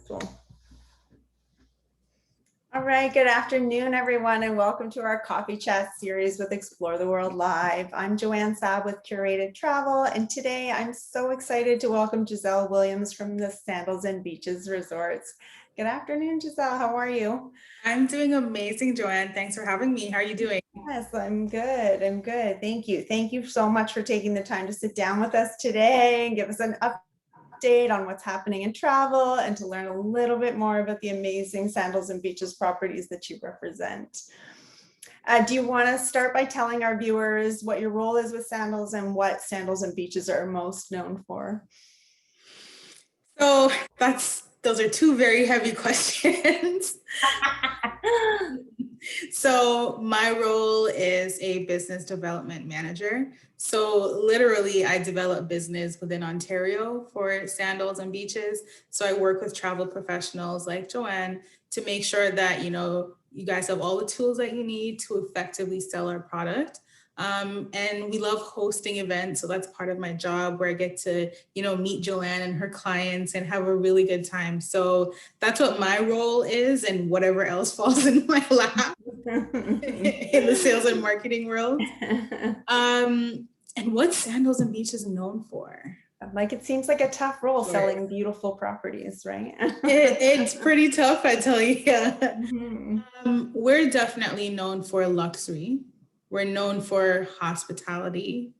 Cool. All right, good afternoon, everyone, and welcome to our Coffee Chat series with Explore the World Live. I'm Joanne Saab with Curated Travel, and today I'm so excited to welcome Giselle Williams from the Sandals and Beaches Resorts. Good afternoon, Giselle. How are you? I'm doing amazing, Joanne. Thanks for having me. How are you doing? Yes, I'm good. I'm good. Thank you. Thank you so much for taking the time to sit down with us today and give us an update on what's happening in travel and to learn a little bit more about the amazing Sandals and Beaches properties that you represent. Do you want to start by telling our viewers what your role is with Sandals and what Sandals and Beaches are most known for? So those are two very heavy questions. So my role is a business development manager. So literally I develop business within Ontario for Sandals and Beaches. So I work with travel professionals like Joanne to make sure that, you guys have all the tools that you need to effectively sell our product. And we love hosting events. So that's part of my job where I get to, meet Joanne and her clients and have a really good time. So that's what my role is, and whatever else falls in my lap in the sales and marketing world. And what Sandals and Beaches known for? Like, it seems like a tough role selling beautiful properties, right? It's pretty tough, I tell you. We're definitely known for luxury. We're known for hospitality.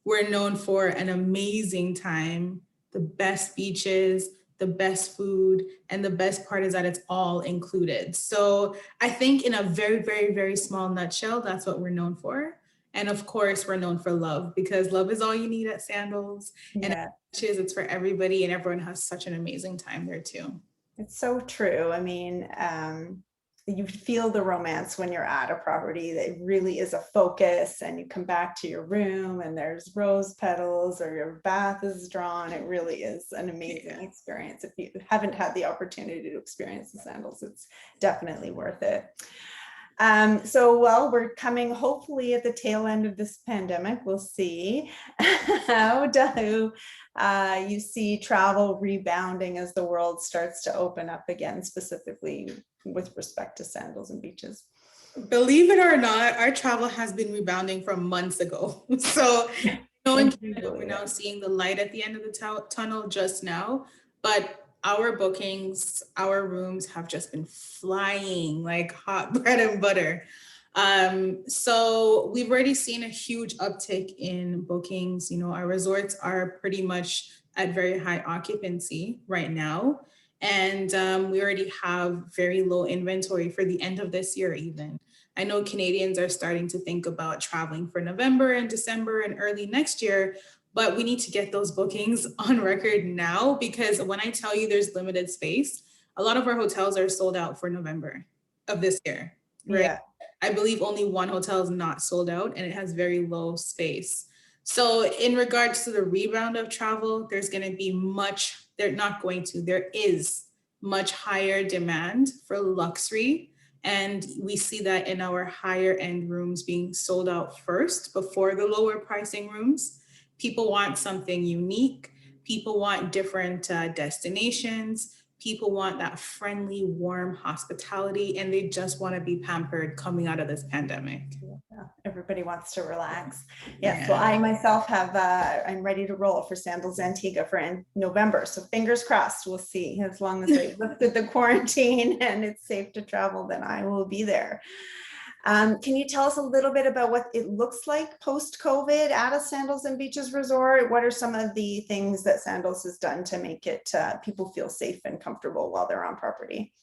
We're known for an amazing time, the best beaches, the best food, and the best part is that it's all included. So I think in a very, very, very small nutshell, that's what we're known for. And of course, we're known for love, because love is all you need at Sandals. Yeah. And at beaches, it's for everybody, and everyone has such an amazing time there too. It's so true. I mean, you feel the romance when you're at a property that really is a focus, and you come back to your room and there's rose petals or your bath is drawn. It really is an amazing experience. If you haven't had the opportunity to experience the Sandals, it's definitely worth it. Well, we're coming hopefully at the tail end of this pandemic. We'll see. How do you see travel rebounding as the world starts to open up again, specifically with respect to Sandals and Beaches? Believe it or not, our travel has been rebounding from months ago. So in Canada, we're now seeing the light at the end of the tunnel just now, but our bookings, our rooms have just been flying like hot bread and butter. So we've already seen a huge uptick in bookings. Our resorts are pretty much at very high occupancy right now. And we already have very low inventory for the end of this year even. I know Canadians are starting to think about traveling for November and December and early next year, but we need to get those bookings on record now, because when I tell you there's limited space, a lot of our hotels are sold out for November of this year, right? Yeah. I believe only one hotel is not sold out, and it has very low space. So in regards to the rebound of travel, there is much higher demand for luxury. And we see that in our higher end rooms being sold out first before the lower pricing rooms. People want something unique. People want different destinations. People want that friendly, warm hospitality, and they just want to be pampered coming out of this pandemic. Yeah, everybody wants to relax. Yes, well, I myself I'm ready to roll for Sandals Antigua for November. So fingers crossed, we'll see. As long as they lifted the quarantine and it's safe to travel, then I will be there. Can you tell us a little bit about what it looks like post-COVID at a Sandals and Beaches resort? What are some of the things that Sandals has done to make it people feel safe and comfortable while they're on property?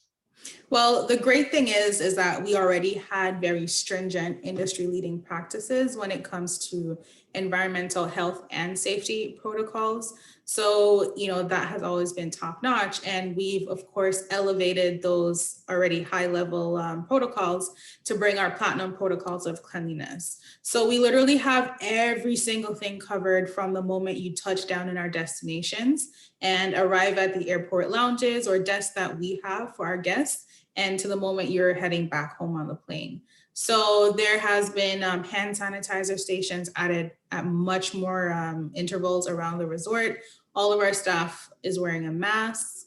Well, the great thing is that we already had very stringent industry-leading practices when it comes to environmental health and safety protocols. So, that has always been top-notch. And we've, of course, elevated those already high-level protocols to bring our platinum protocols of cleanliness. So we literally have every single thing covered from the moment you touch down in our destinations and arrive at the airport lounges or desks that we have for our guests, and to the moment you're heading back home on the plane. So there has been hand sanitizer stations added at much more intervals around the resort. All of our staff is wearing a mask.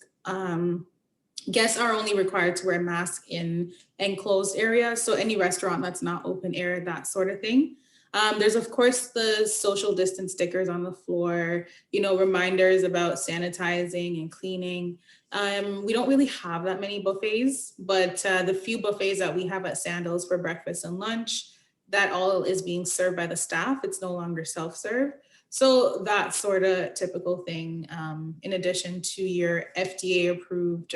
Guests are only required to wear masks in enclosed areas. So any restaurant that's not open air, that sort of thing. There's of course the social distance stickers on the floor, reminders about sanitizing and cleaning. We don't really have that many buffets, but the few buffets that we have at Sandals for breakfast and lunch, that all is being served by the staff. It's no longer self-serve. So that sort of typical thing, in addition to your FDA approved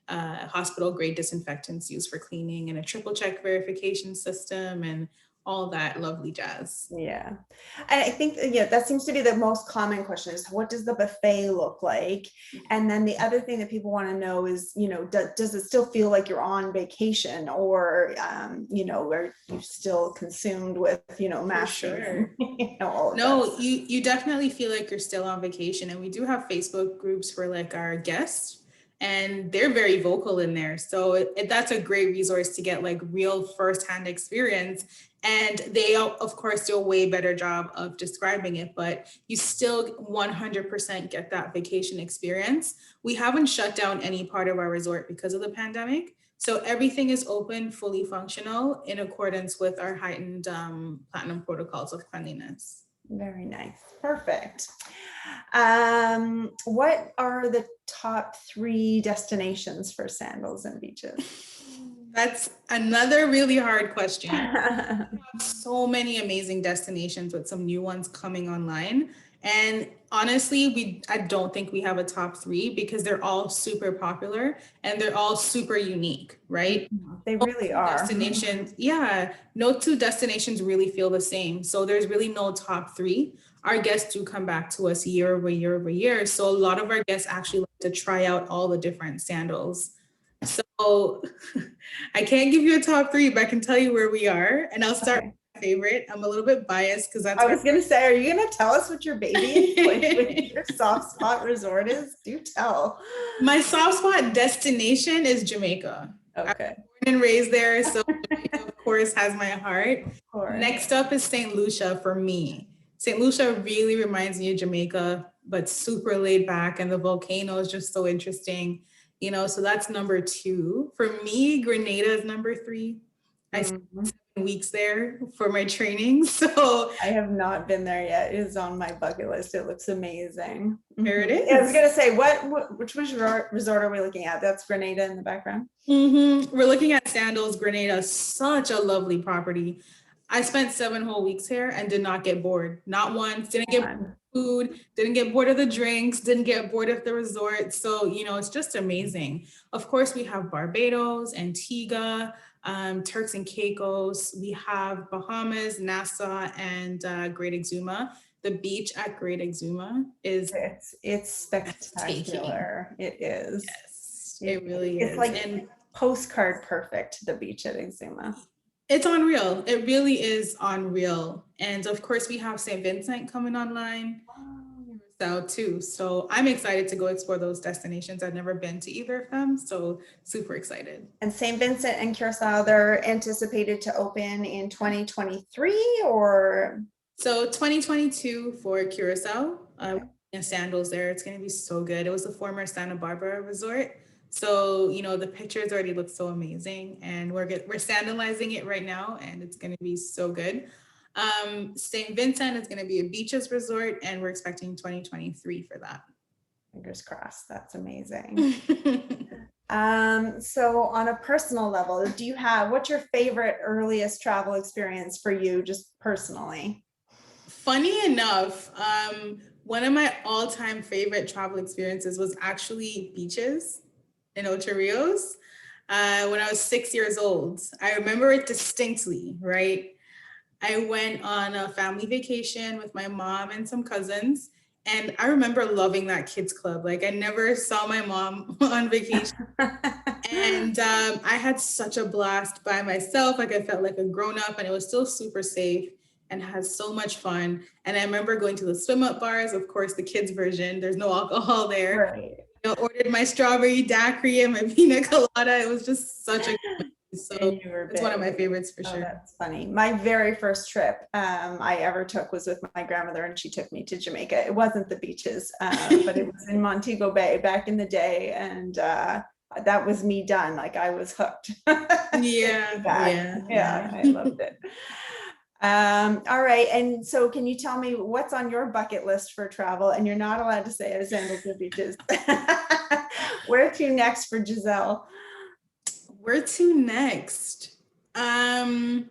hospital grade disinfectants used for cleaning and a triple check verification system and all that lovely jazz. Yeah. And I think, that seems to be the most common question is what does the buffet look like? And then the other thing that people want to know is, does it still feel like you're on vacation or, are you still consumed with, mass? Sure. No, you definitely feel like you're still on vacation. And we do have Facebook groups for like our guests. And they're very vocal in there. So that's a great resource to get like real firsthand experience. And they, of course, do a way better job of describing it, but you still 100% get that vacation experience. We haven't shut down any part of our resort because of the pandemic. So everything is open, fully functional in accordance with our heightened platinum protocols of cleanliness. Very nice. Perfect. What are the top 3 destinations for Sandals and beaches? That's another really hard question. So many amazing destinations with some new ones coming online. And honestly, I don't think we have a top 3 because they're all super popular and they're all super unique, right? They really are. Destinations, yeah, no 2 destinations really feel the same. So there's really no top 3. Our guests do come back to us year over year over year. So a lot of our guests actually like to try out all the different Sandals. So I can't give you a top 3, but I can tell you where we are. And I'll start with my favorite. I'm a little bit biased because that's. I was going to say, are you going to tell us what your baby is? Your soft spot resort is? Do tell. My soft spot destination is Jamaica. Okay. I'm born and raised there. So Jamaica, of course, has my heart. Next up is St. Lucia for me. St. Lucia really reminds me of Jamaica, but super laid back. And the volcano is just so interesting. So that's number 2. For me, Grenada is number 3. I spent 7 weeks there for my training. So I have not been there yet. It is on my bucket list. It looks amazing. There it is. I was going to say, which resort are we looking at? That's Grenada in the background. We're looking at Sandals, Grenada. Such a lovely property. I spent 7 whole weeks here and did not get bored. Not once. Didn't get bored of food, didn't get bored of the drinks, didn't get bored of the resort. So, it's just amazing. Of course, we have Barbados, Antigua, Turks and Caicos. We have Bahamas, Nassau, and Great Exuma. The beach at Great Exuma is it's spectacular. It is. Yes, it really is. It's like postcard perfect, the beach at Exuma. It's unreal. It really is unreal. And of course, we have St. Vincent coming online too. So I'm excited to go explore those destinations. I've never been to either of them. So super excited. And St. Vincent and Curacao, they're anticipated to open in 2023 or? So 2022 for Curacao. And Sandals there. It's going to be so good. It was the former Santa Barbara resort. So, the pictures already look so amazing and we're sandalizing it right now and it's going to be so good. St. Vincent is going to be a beaches resort and we're expecting 2023 for that. Fingers crossed. That's amazing. So on a personal level, what's your favorite earliest travel experience for you just personally? Funny enough, one of my all-time favorite travel experiences was actually beaches in Ocho Rios when I was 6 years old. I remember it distinctly, right? I went on a family vacation with my mom and some cousins, and I remember loving that kids club. Like I never saw my mom on vacation. And I had such a blast by myself. Like I felt like a grown-up and it was still super safe and had so much fun. And I remember going to the swim-up bars, of course, the kids version. There's no alcohol there. Right. Ordered my strawberry daiquiri and my pina colada. It was just such a good so it's one of my favorites for sure. That's funny. My very first trip I ever took was with my grandmother and she took me to Jamaica. It wasn't the beaches, but it was in Montego Bay back in the day. And that was me done. Like I was hooked. Yeah, yeah, Yeah, I loved it. All right. And so can you tell me what's on your bucket list for travel? And you're not allowed to say Sandals or beaches. Where to next for Giselle? Where to next? My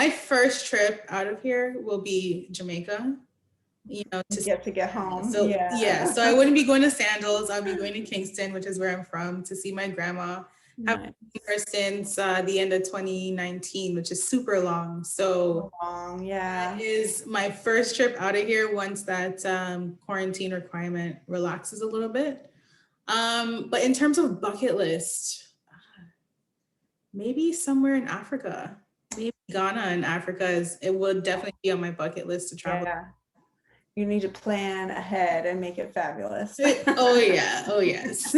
first trip out of here will be Jamaica. To get home. So Yeah. so I wouldn't be going to Sandals. I'll be going to Kingston, which is where I'm from, to see my grandma. Nice. I've been there since the end of 2019, which is super long. So Long, that yeah. is my first trip out of here once that quarantine requirement relaxes a little bit. But in terms of bucket list, maybe somewhere in Africa. Maybe Ghana in Africa it would definitely be on my bucket list to travel. Yeah. You need to plan ahead and make it fabulous. Oh yeah. Oh yes.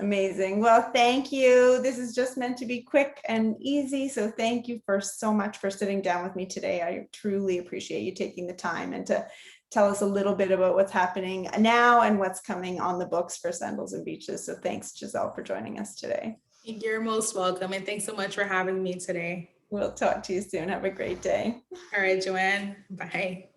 Amazing. Well, thank you. This is just meant to be quick and easy. So thank you so much for sitting down with me today. I truly appreciate you taking the time and to tell us a little bit about what's happening now and what's coming on the books for Sandals and Beaches. So thanks, Giselle, for joining us today. You're most welcome. And thanks so much for having me today. We'll talk to you soon. Have a great day. All right, Joanne. Bye.